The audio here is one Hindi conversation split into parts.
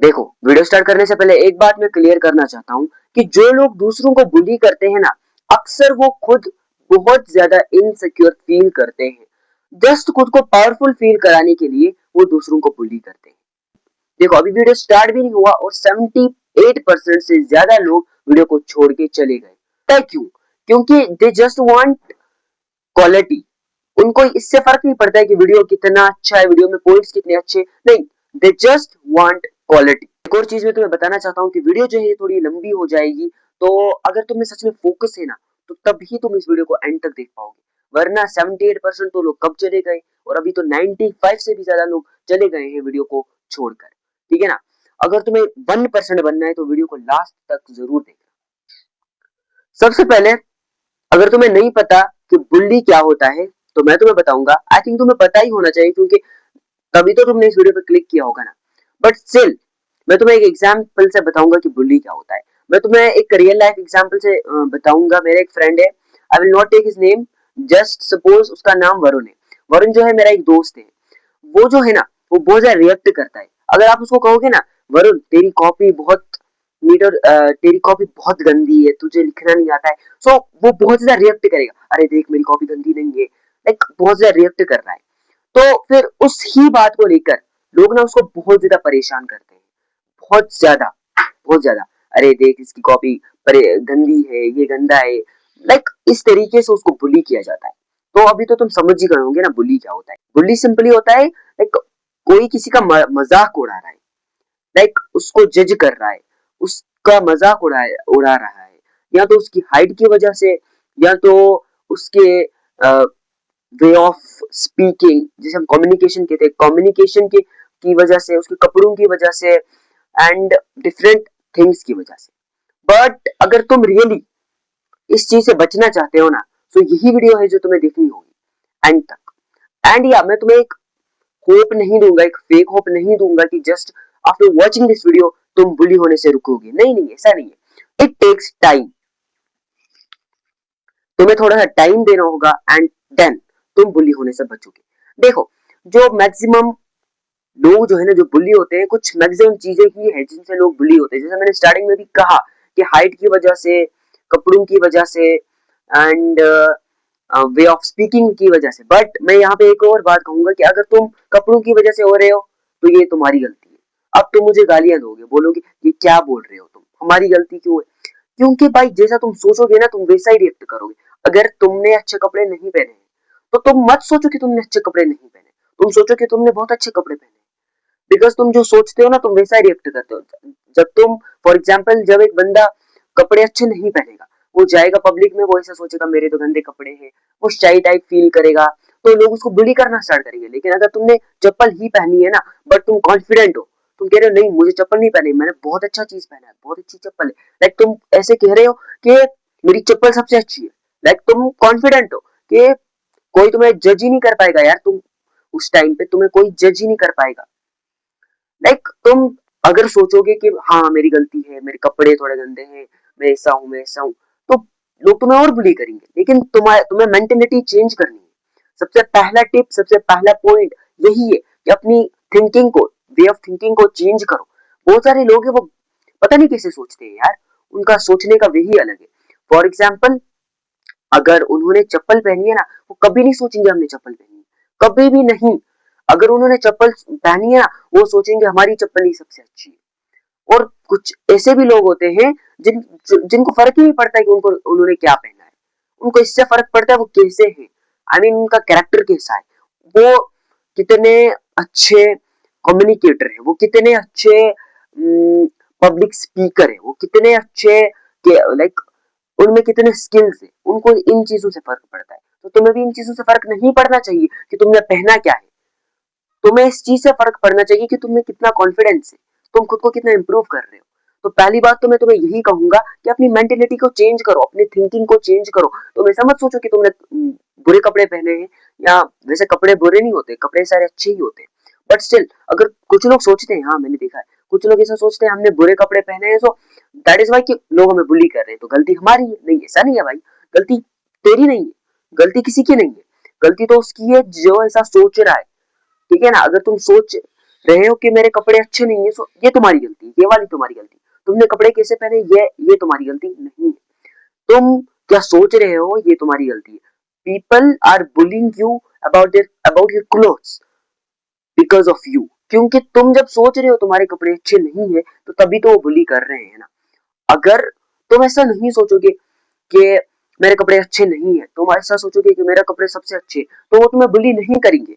देखो, वीडियो स्टार्ट करने से पहले एक बात मैं क्लियर करना चाहता हूँ कि जो लोग दूसरों को बुली करते हैं ना, अक्सर वो खुद बहुत ज्यादा इनसिक्योर फील करते हैं। जस्ट खुद को पावरफुल फील कराने के लिए वो दूसरों को बुली करते हैं। देखो, अभी वीडियो स्टार्ट भी नहीं हुआ और 78% से ज्यादा लोग वीडियो को छोड़ के चले गए। तय क्यों? क्योंकि दे जस्ट वांट क्वालिटी। उनको इससे फर्क नहीं पड़ता है कि वीडियो कितना अच्छा है, वीडियो में पॉइंट्स कितने अच्छे, नहीं, दे जस्ट वांट क्वालिटी। एक और चीज मैं तुम्हें बताना चाहता हूँ कि वीडियो जो है थोड़ी लंबी हो जाएगी, तो अगर तुम्हें सच में फोकस है ना, तो तभी तुम इस वीडियो को एंड तक देख पाओगे। वरना 78% तो लोग कब चले गए, और अभी तो 95 से भी ज्यादा लोग चले गए हैं वीडियो को छोड़कर। ठीक है ना? अगर तुम्हें 1% बनना है तो वीडियो को लास्ट तक जरूर देखना। सबसे पहले, अगर तुम्हें नहीं पता कि बुल्ली क्या होता है, तो मैं तुम्हें बताऊंगा। आई थिंक तुम्हें पता ही होना चाहिए, क्योंकि तभी तो तुमने इस वीडियो पे क्लिक किया होगा ना। बट स्टिल, मैं तुम्हें एक एग्जांपल से बताऊंगा कि बुल्ली क्या होता है। मैं तुम्हें एक रियल लाइफ एग्जांपल से बताऊंगा। मेरा एक फ्रेंड है, I will not take his name, just suppose उसका नाम वरुण है। वरुण जो है मेरा एक दोस्त है। वो जो है ना, वो बहुत ज्यादा रिएक्ट करता है। अगर आप उसको कहोगे ना, वरुण तेरी कॉपी बहुत नीट और तेरी कॉपी बहुत गंदी है, तुझे लिखना नहीं आता है, सो वो बहुत ज्यादा रिएक्ट करेगा। अरे देख, मेरी कॉपी गंदी नहीं है, लाइक बहुत ज्यादा रिएक्ट कर रहा है। तो फिर उस ही बात को लेकर लोग ना उसको बहुत ज्यादा परेशान करते हैं। बहुत ज्यादा, बहुत ज्यादा। अरे देख, इसकी कॉपी गंदी है, ये गंदा है, लाइक इस तरीके से उसको बुली किया जाता है। तो अभी तो तुम समझ ही गए होंगे ना बुली क्या होता है। बुली सिंपली होता है लाइक कोई किसी का मजाक उड़ा रहा है, लाइक उसको जज कर रहा है, उसका मजाक उड़ा रहा है, या तो उसकी हाइट की वजह से, या तो उसके वे ऑफ स्पीकिंग, जिसे हम कम्युनिकेशन कहते हैं, कम्युनिकेशन की वजह से, उसके कपड़ों की वजह से, एंड डिफरेंट थिंग्स की वजह से। बट अगर तुम रियली इस चीज से बचना चाहते हो ना, तो यही वीडियो है जो तुम्हें देखनी होगी एंड तक। एंड या मैं तुम्हें एक होप नहीं दूंगा, एक फेक होप नहीं दूंगा कि just after watching this video तुम बुली होने से रुकोगे। नहीं नहीं, ऐसा नहीं है। It takes time. तुम्हें थोड़ा सा टाइम देना होगा एंड देन तुम बुली होने से बचोगे। देखो, जो मैक्सिमम लोग जो है ना, जो बुली होते हैं, कुछ मैक्सिमम चीजें ही है जिनसे लोग बुली होते हैं। जैसे मैंने स्टार्टिंग में भी कहा कि हाइट की वजह से, कपड़ों की वजह से, एंड वे ऑफ स्पीकिंग की वजह से। बट मैं यहाँ पे एक और बात कहूंगा कि अगर तुम कपड़ों की वजह से हो रहे हो, तो ये तुम्हारी गलती है। अब तुम मुझे गालियां दोगे, बोलोगे ये क्या बोल रहे हो तुम, हमारी गलती क्यों है? क्योंकि भाई जैसा तुम सोचोगे ना, तुम वैसा ही रिएक्ट करोगे। अगर तुमने अच्छे कपड़े नहीं पहने हैं, तो तुम मत सोचो कि तुमने अच्छे कपड़े नहीं पहने, तुम सोचो कि तुमने बहुत अच्छे कपड़े पहने। बिकॉज तुम जो सोचते हो ना, तुम वैसा ही रिएक्ट करते हो। जब तुम, फॉर एग्जाम्पल, जब एक बंदा कपड़े अच्छे नहीं पहनेगा, वो जाएगा पब्लिक में, वो ऐसा सोचेगा मेरे तो गंदे कपड़े हैं, वो शाई टाइप फील करेगा, तो लोग उसको बुली करना स्टार्ट करेंगे। लेकिन अगर तुमने चप्पल ही पहनी है ना, बट तुम कॉन्फिडेंट हो, तुम कह रहे हो नहीं मुझे चप्पल नहीं पहनी, मैंने बहुत अच्छा चीज पहना है, बहुत अच्छी चप्पल है, लाइक तुम ऐसे कह रहे हो कि मेरी चप्पल सबसे अच्छी है, लाइक तुम कॉन्फिडेंट हो कि कोई तुम्हें जज ही नहीं कर पाएगा यार। तुम उस टाइम पे तुम्हें कोई जज ही नहीं कर पाएगा। लाइक तुम अगर सोचोगे कि हाँ मेरी गलती है, मेरे कपड़े थोड़े गंदे हैं, मैं ऐसा हूँ, मैं ऐसा हूँ, तो लोग तुम्हें और बुली करेंगे। लेकिन तुम्हें मेंटेलिटी चेंज करनी है। सबसे पहला टिप, सबसे पहला पॉइंट यही है कि अपनी थिंकिंग को, वे ऑफ थिंकिंग को चेंज करो। बहुत सारे लोग हैं, वो पता नहीं कैसे सोचते हैं यार, उनका सोचने का वे ही अलग है। फॉर एग्जाम्पल, अगर उन्होंने चप्पल पहनी है ना, वो कभी नहीं सोचेंगे हमने चप्पल पहनी है, कभी भी नहीं। अगर उन्होंने चप्पल पहनी है ना, वो सोचेंगे हमारी चप्पल ही सबसे अच्छी है। और कुछ ऐसे भी लोग होते हैं जिनको फर्क ही नहीं पड़ता है कि उन्होंने क्या पहना है। उनको इससे फर्क पड़ता है वो कैसे है, आई मीन उनका कैरेक्टर कैसा है, वो कितने अच्छे कम्युनिकेटर है, वो कितने अच्छे पब्लिक स्पीकर है, वो कितने अच्छे, लाइक उनमें कितने स्किल्स है। उनको इन चीजों से फर्क पड़ता है। तो तुम्हें भी इन चीजों से फर्क नहीं पड़ना चाहिए कि तुमने पहना क्या है। तुम्हें इस चीज से फर्क पड़ना चाहिए कि तुम्हें कितना कॉन्फिडेंस है, तुम खुद को कितना इंप्रूव कर रहे हो। तो पहली बात तो मैं तुम्हें यही कहूंगा कि अपनी मेंटेलिटी को चेंज करो, अपनी थिंकिंग को चेंज करो। तुम ऐसा मत सोचो कि तुमने बुरे कपड़े पहने हैं, या वैसे कपड़े बुरे नहीं होते, कपड़े सारे अच्छे ही होते हैं। बट स्टिल, अगर कुछ लोग सोचते हैं, हाँ मैंने देखा है, कुछ लोग ऐसा सोचते हैं हमने बुरे कपड़े पहने हैं, सो दैट इज वाई कि लोग हमें बुली कर रहे हैं, तो गलती हमारी है। नहीं, ऐसा नहीं है भाई, गलती तेरी नहीं है, गलती किसी की नहीं है, गलती तो उसकी है जो ऐसा सोच रहा है। ठीक है ना? अगर तुम सोच रहे हो कि मेरे कपड़े अच्छे नहीं है, सो ये तुम्हारी गलती, ये वाली तुम्हारी गलती, तुमने कपड़े कैसे पहने ये तुम्हारी गलती नहीं है, तुम क्या सोच रहे हो ये तुम्हारी गलती है। People are bullying you about your clothes because of you, क्योंकि तुम जब सोच रहे हो तुम्हारे कपड़े अच्छे नहीं है तो तभी तो वो बुली कर रहे हैं ना। अगर तुम ऐसा नहीं सोचोगे कि मेरे कपड़े अच्छे नहीं है, तुम ऐसा सोचोगे कि मेरे कपड़े सबसे अच्छे, तो वो तुम्हें बुली नहीं करेंगे।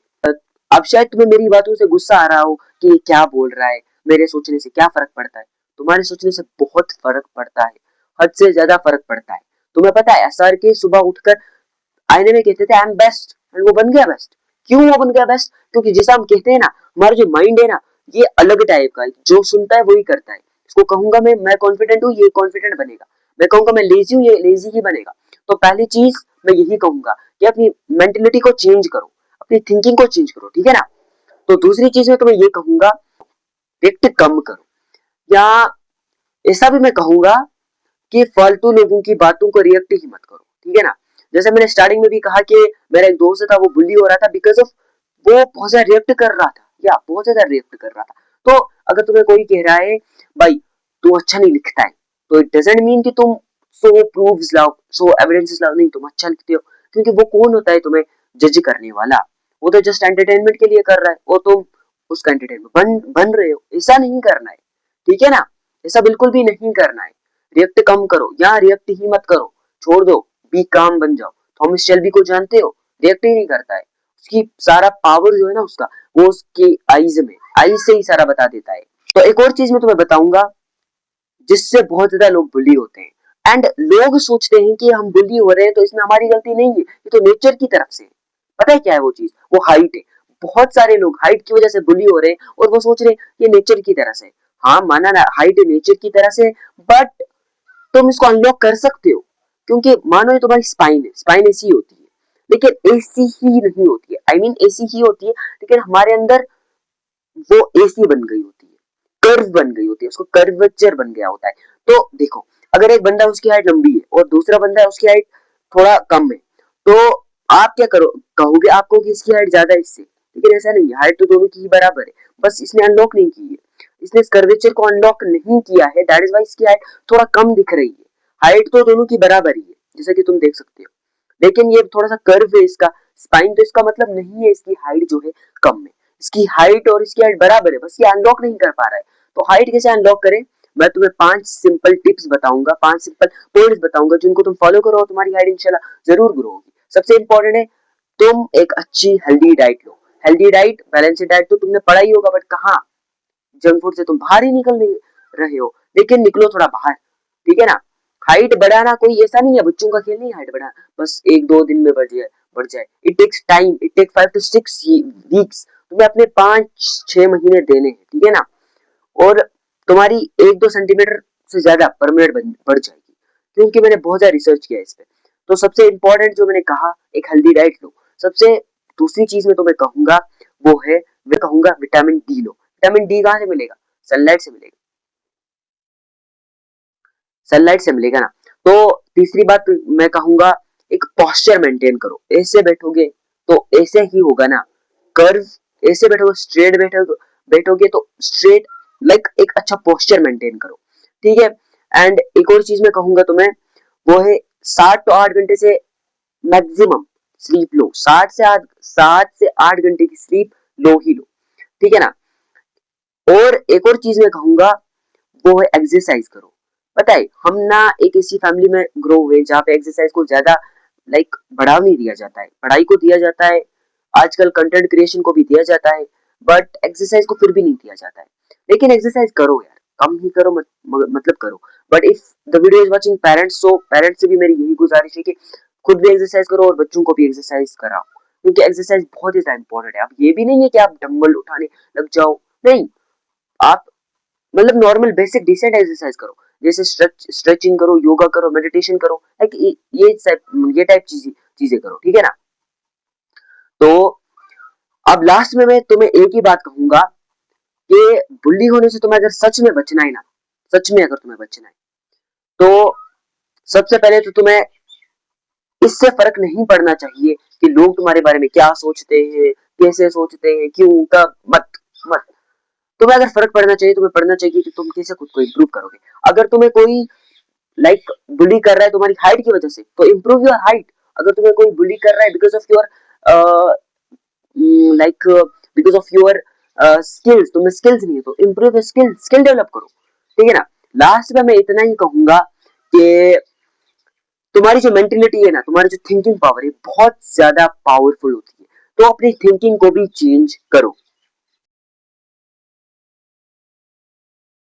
अब शायद तुम्हें मेरी बातों से गुस्सा आ रहा हो कि ये क्या बोल रहा है, मेरे सोचने से क्या फर्क पड़ता है। तुम्हारे सोचने से बहुत फर्क पड़ता है, हद से ज्यादा फर्क पड़ता है। तुम्हें पता है एसआर के सुबह उठकर आईने में कहते थे आई एम बेस्ट, एंड वो बन गया बेस्ट। क्यों वो बन गया बेस्ट? क्योंकि जैसा हम कहते हैं ना, हमारा जो माइंड है ना, ये अलग टाइप का है, जो सुनता है वही करता है। इसको कहूंगा मैं कॉन्फिडेंट हूँ, ये कॉन्फिडेंट बनेगा। मैं कहूंगा मैं लेजी हूँ, ये लेजी ही बनेगा। तो पहली चीज मैं यही कहूंगा कि अपनी मेंटेलिटी को चेंज करो, अपनी थिंकिंग को चेंज करो, ठीक है ना। तो दूसरी चीज में तो मैं ये कहूंगा रिएक्ट कम करो, या ऐसा भी मैं कहूंगा कि फालतू लोगों की बातों को रिएक्ट ही मत करो, ठीक है ना। जैसे मैंने स्टार्टिंग में भी कहा कि मेरा एक दोस्त था, वो बुली हो रहा था बिकॉज ऑफ वो बहुत ज्यादा रिएक्ट कर रहा था, या बहुत ज्यादा रिएक्ट कर रहा था। तो अगर तुम्हें कोई कह रहा है भाई तू अच्छा नहीं लिखता है, तो इट डजंट मीन कि तुम सो प्रूफ्स लाओ, सो एविडेंसेस लाओ, नहीं तुम अच्छा लिखते हो। क्योंकि वो कौन होता है तुम्हें जज करने वाला? वो तो जस्ट एंटरटेनमेंट के लिए कर रहा है, वो तुम उसका एंटरटेनमेंट बन रहे हो। ऐसा नहीं करना है, ठीक है ना, ऐसा बिल्कुल भी नहीं करना है। रिएक्ट कम करो, या रिएक्ट ही मत करो, छोड़ दो, बी काम बन जाओ। थॉमस शेल्बी को जानते हो, रिएक्ट ही नहीं करता है। उसकी सारा पावर जो है ना उसका, वो उसके आईज में, आईज से ही सारा बता देता है। तो एक और चीज मैं तुम्हें बताऊंगा जिससे बहुत ज्यादा लोग बुली होते हैं, एंड लोग सोचते हैं कि हम बुली हो रहे हैं तो इसमें हमारी गलती नहीं है, ये तो नेचर की तरफ से है। पता है क्या है वो चीज? वो हाइट है। बहुत सारे लोग हाइट की वजह से बुली हो रहे हैं और वो सोच रहे हैं ये नेचर की तरह से। हाँ माना ना, हाइट नेचर की तरह से, बट तुम इसको अनलॉक कर सकते हो। क्योंकि मानो ये तुम्हारी स्पाइन है, स्पाइन ऐसी होती है, लेकिन ऐसी ही नहीं होती है। आई मीन ऐसी ही होती है, लेकिन हमारे अंदर वो ऐसी बन गई होती है, कर्व बन गई होती है, उसको कर्वेचर बन गया होता है। तो देखो, अगर एक बंदा उसकी हाइट लंबी है और दूसरा बंदा है उसकी हाइट थोड़ा कम है, तो आप क्या करो, कहोगे आपको कि इसकी हाइट ज्यादा है इससे, लेकिन ऐसा नहीं है, हाइट तो दोनों की ही बराबर है, बस इसने अनलॉक नहीं की है, इसने इस कर्वेचर को अनलॉक नहीं किया है, दैट इज वाई इसकी हाइट थोड़ा कम दिख रही है। हाइट तो दोनों की बराबर ही है, जैसा कि तुम देख सकते हो, लेकिन ये थोड़ा सा कर्व है इसका स्पाइन, तो इसका मतलब नहीं है इसकी हाइट जो है कम है। इसकी हाइट और इसकी हाइट बराबर है, बस ये अनलॉक नहीं कर पा रहा है। तो हाइट कैसे अनलॉक करें, मैं तुम्हें 5 सिंपल टिप्स बताऊंगा, 5 सिंपल पॉइंट्स बताऊंगा, जिनको तुम फॉलो करो, तुम्हारी हाइट इंशाल्लाह जरूर ग्रो होगी। सबसे इंपॉर्टेंट है तुम एक अच्छी हेल्दी डाइट लो। हेल्दी डाइट, बैलेंस्ड डाइट तो तुमने पढ़ा ही होगा, बट कहाँ, जंक फूड से तुम बाहर ही निकल नहीं रहे हो, लेकिन निकलो थोड़ा बाहर, ठीक है ना। हाइट बढ़ाना कोई ऐसा नहीं है, बच्चों का खेल नहीं हाइट बढ़ाना, बस 1-2 दिन में बढ़ जाए। It takes time, it take 5 to 6 weeks, तुम्हें अपने 5-6 महीने देने हैं, ठीक है ना। और तुम्हारी 1-2 सेंटीमीटर से ज्यादा पर मिनट बढ़ जाएगी, क्योंकि मैंने बहुत ज्यादा रिसर्च किया है इस पे। तो सबसे इंपॉर्टेंट जो मैंने कहा, एक हेल्दी डाइट लो। सबसे दूसरी चीज में तो मैं कहूंगा वो है, मैं कहूंगा विटामिन डी लो। विटामिन डी कहाँ से मिलेगा? सनलाइट से मिलेगा, सनलाइट से मिलेगा ना। तो तीसरी बात मैं कहूंगा एक पोस्चर मेंटेन करो। ऐसे बैठोगे तो ऐसे ही होगा ना, कर्व, ऐसे बैठोगे स्ट्रेट बैठोगे तो स्ट्रेट, लाइक एक अच्छा पोस्चर मेंटेन करो, ठीक है। एंड एक और चीज मैं कहूंगा तुम्हें, वो है 7 to 8 घंटे से मैक्सिमम स्लीप लो। 7 से 8 घंटे की स्लीप लो ही लो, ठीक है ना। और एक और चीज मैं कहूंगा वो है एक्सरसाइज करो। पता है हम ना एक ऐसी फैमिली में ग्रो हुए जहाँ पे एक्सरसाइज को ज्यादा लाइक बढ़ावा नहीं दिया जाता है, पढ़ाई को दिया जाता है, आजकल कंटेंट क्रिएशन को भी दिया जाता है, बट एक्सरसाइज को फिर भी नहीं दिया जाता है। लेकिन एक्सरसाइज करो यार, कम ही करो, मतलब करो। But if the video is watching parents, so parents से भी मेरी यही गुजारिश है कि खुद भी एक्सरसाइज करो और बच्चों को भी एक्सरसाइज कराओ, क्योंकि एक्सरसाइज बहुत ही इंपॉर्टेंट है। अब ये भी नहीं है कि आप डंबल उठाने लग जाओ, नहीं, आप मतलब नॉर्मल बेसिक डिसेंट एक्सरसाइज करो, जैसे स्ट्रेचिंग करो, योगा करो, मेडिटेशन करो, लाइक ये टाइप चीजें करो, ठीक है ना। तो अब लास्ट में मैं तुम्हें एक ही बात कहूंगा कि बुल्ली होने से तुम्हें अगर सच में बचना है ना, सच में अगर तुम्हें बचना है, तो सबसे पहले तो तुम्हें इससे फर्क नहीं पड़ना चाहिए कि लोग तुम्हारे बारे में क्या सोचते हैं, कैसे सोचते हैं, क्यों, कब, मत मत तुम्हें अगर फर्क पड़ना चाहिए, तुम्हें पड़ना चाहिए कि तुम कैसे खुद को इम्प्रूव करोगे। अगर तुम्हें कोई बुली कर रहा है तुम्हारी हाइट की वजह से, तो इम्प्रूव योर हाइट। अगर तुम्हें कोई बुली कर रहा है because of your like because of your skills, तुम्हें स्किल्स नहीं है तो इम्प्रूव योर स्किल डेवलप करो, ठीक है ना। लास्ट में मैं इतना ही कहूंगा कि तुम्हारी जो मेंटेलिटी है ना, तुम्हारी जो थिंकिंग पावर है बहुत ज्यादा पावरफुल होती है, तो अपनी थिंकिंग को भी चेंज करो।